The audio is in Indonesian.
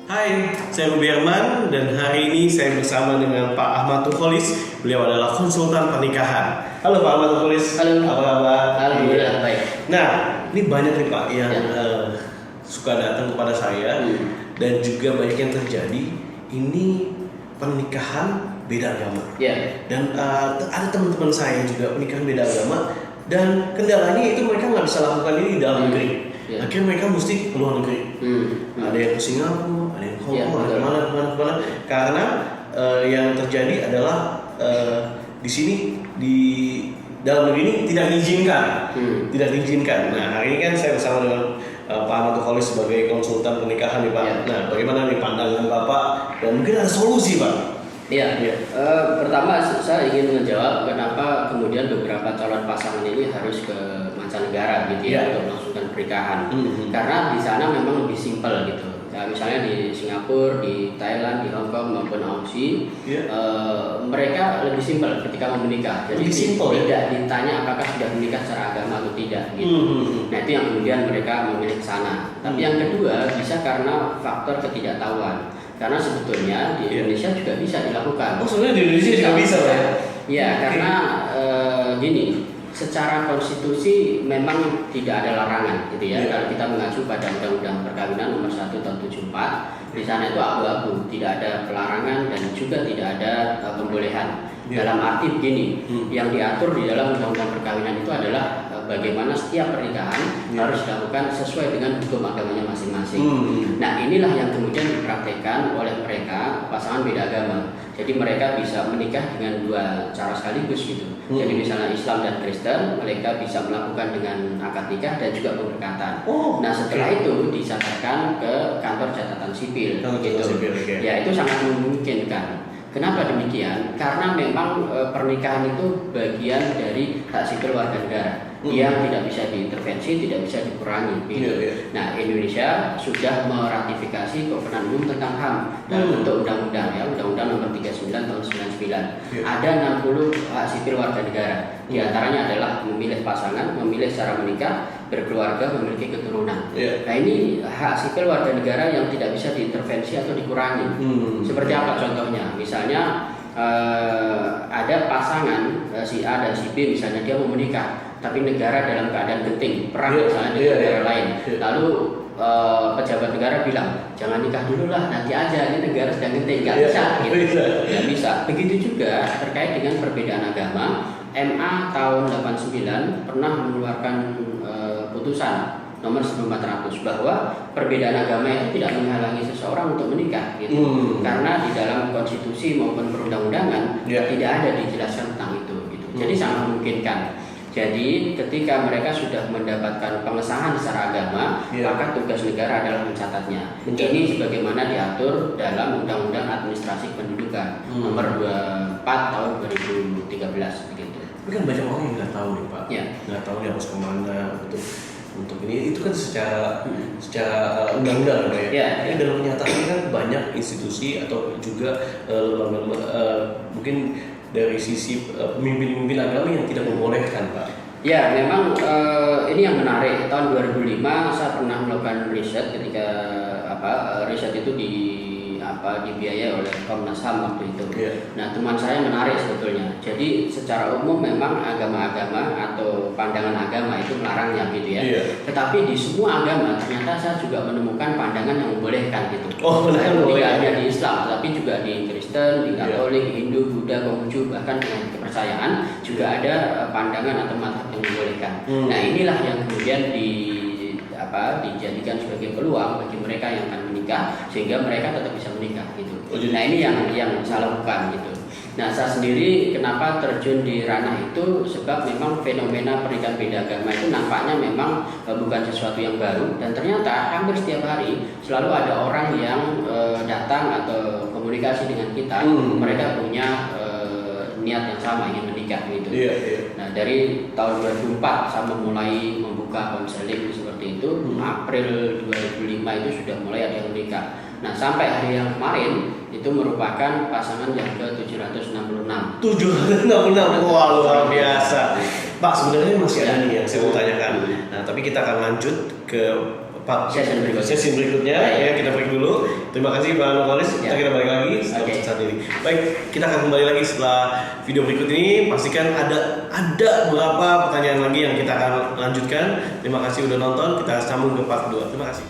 Hai, saya Ruby Herman dan hari ini saya bersama dengan Pak Ahmad Tukholis. Beliau adalah konsultan pernikahan. Halo Pak Ahmad Tukholis. Halo. Apa kabar? Alhamdulillah baik. Nah, ini banyak nih Pak yang Ya. suka datang kepada saya dan juga banyak yang terjadi. Ini pernikahan beda agama. Ya. Dan ada teman-teman saya juga pernikahan beda agama dan kendalanya itu mereka nggak bisa lakukan ini di dalam negeri. Ya. Akhirnya mereka mesti ke luar negeri. Ada yang ke Singapura, ada yang ke Hong Kong, ada kemana. Karena yang terjadi adalah di sini di dalam negeri ini tidak diizinkan. Nah, hari ini kan saya bersama dengan Pak Ahmad Tukholis sebagai konsultan pernikahan nih Pak. Ya. Nah, bagaimana nih pandangan Bapak dan mungkin ada solusi Pak? Ya. Pertama saya ingin menjawab kenapa kemudian beberapa calon pasangan ini harus ke mancanegara gitu ya untuk melangsungkan pernikahan. Karena di sana memang lebih simpel gitu. Ya, misalnya di Singapura, di Thailand, di Hong Kong maupun Aussie, mereka lebih simpel ketika mau menikah. Jadi tidak ditanya apakah sudah menikah secara agama atau tidak gitu. Nah, itu yang kemudian mereka memilih ke sana. Tapi yang kedua bisa karena faktor ketidaktahuan. Karena sebetulnya di Indonesia juga bisa dilakukan. Oh, sebenarnya di Indonesia juga bisa ya? Ya, karena gini, secara konstitusi memang tidak ada larangan gitu ya. Kalau kita mengacu pada Undang-Undang Perkawinan Nomor 1 Tahun 74, di sana itu abu-abu, tidak ada pelarangan dan juga tidak ada pembolehan. Dalam arti begini, yang diatur di dalam Undang-Undang Perkawinan itu adalah bagaimana setiap pernikahan harus dilakukan sesuai dengan hukum agamanya masing-masing. Nah, inilah yang kemudian dipraktekkan oleh mereka pasangan beda agama. Jadi mereka bisa menikah dengan dua cara sekaligus gitu. Jadi misalnya Islam dan Kristen, mereka bisa melakukan dengan akad nikah dan juga pemberkatan. Nah, setelah itu disampaikan ke kantor catatan sipil. Ya, itu sangat memungkinkan. Kenapa demikian? Karena memang pernikahan itu bagian dari hak sipil warga negara yang tidak bisa diintervensi, tidak bisa dikurangi. Gitu. Nah, Indonesia sudah meratifikasi Kovenant Umum tentang HAM dalam bentuk undang-undang ya, Undang-Undang Nomor 39 Tahun 99. Ada 60 hak sipil warga negara. Di antaranya adalah memilih pasangan, memilih cara menikah, berkeluarga, memiliki keturunan. Nah, ini hak sipil warga negara yang tidak bisa diintervensi atau dikurangi. Seperti apa contohnya? Misalnya ada pasangan si A dan si B misalnya dia mau menikah, tapi negara dalam keadaan genting, perang misalnya di negara lain. Lalu pejabat negara bilang jangan nikah dulu lah, nanti aja, ini negara sedang genting, nggak bisa, gitu. Nggak bisa. Begitu juga terkait dengan perbedaan agama. MA tahun 89 pernah mengeluarkan putusan nomor 1400 bahwa perbedaan agama itu tidak menghalangi seseorang untuk menikah gitu. Karena di dalam konstitusi maupun perundang-undangan tidak ada dijelaskan tentang itu gitu. Jadi sangat memungkinkan. Jadi ketika mereka sudah mendapatkan pengesahan secara agama, maka tugas negara adalah mencatatnya. Ini sebagaimana diatur dalam Undang-Undang Administrasi Kependudukan nomor 24 tahun 2013 begitu. Tapi kan banyak orang yang nggak tahu nih Pak, nggak tahu dia harus kemana untuk ini. Itu kan secara undang-undang Pak ya. Tapi dalam kenyataannya kan banyak institusi atau juga mungkin dari sisi pemimpin-pemimpin agama yang tidak membolehkan Pak. Ya, memang ini yang menarik. Tahun 2005 saya pernah melakukan riset ketika riset itu dibiayai oleh Komnas HAM waktu itu. Nah, teman saya menarik sebetulnya. Jadi secara umum memang agama-agama atau pandangan agama itu melarangnya gitu ya. Tetapi di semua agama ternyata saya juga menemukan pandangan yang membolehkan gitu. Tidak hanya di Islam, tapi juga di Kristen, di Katolik, Hindu, Buddha, Konghucu, bahkan dengan kepercayaan juga ada pandangan atau mazhab yang membolehkan. Nah, inilah yang kemudian dijadikan sebagai peluang bagi mereka yang akan menikah sehingga mereka tetap bisa menikah gitu. Nah, ini yang saya lakukan gitu. Nah, saya sendiri kenapa terjun di ranah itu sebab memang fenomena pernikahan beda agama itu nampaknya memang bukan sesuatu yang baru dan ternyata hampir setiap hari selalu ada orang yang datang atau komunikasi dengan kita, mereka punya niat yang sama, ingin menikah gitu. Nah, dari tahun 2004 saya mulai membuka konseling seperti itu. April 2005 itu sudah mulai ada yang menikah. Nah, sampai hari yang kemarin itu merupakan pasangan yang ke 766. 766, wah luar biasa. Pak, sebenarnya masih ada nih yang saya mau tanyakan. Nah, tapi kita akan lanjut ke sesi berikutnya. Ya, kita break dulu. Terima kasih Pak Nurholis. Kita balik lagi setelah saat ini. Baik, kita akan kembali lagi setelah video berikut ini. Pastikan ada beberapa pertanyaan lagi yang kita akan lanjutkan. Terima kasih udah nonton. Kita sambung ke part 2. Terima kasih.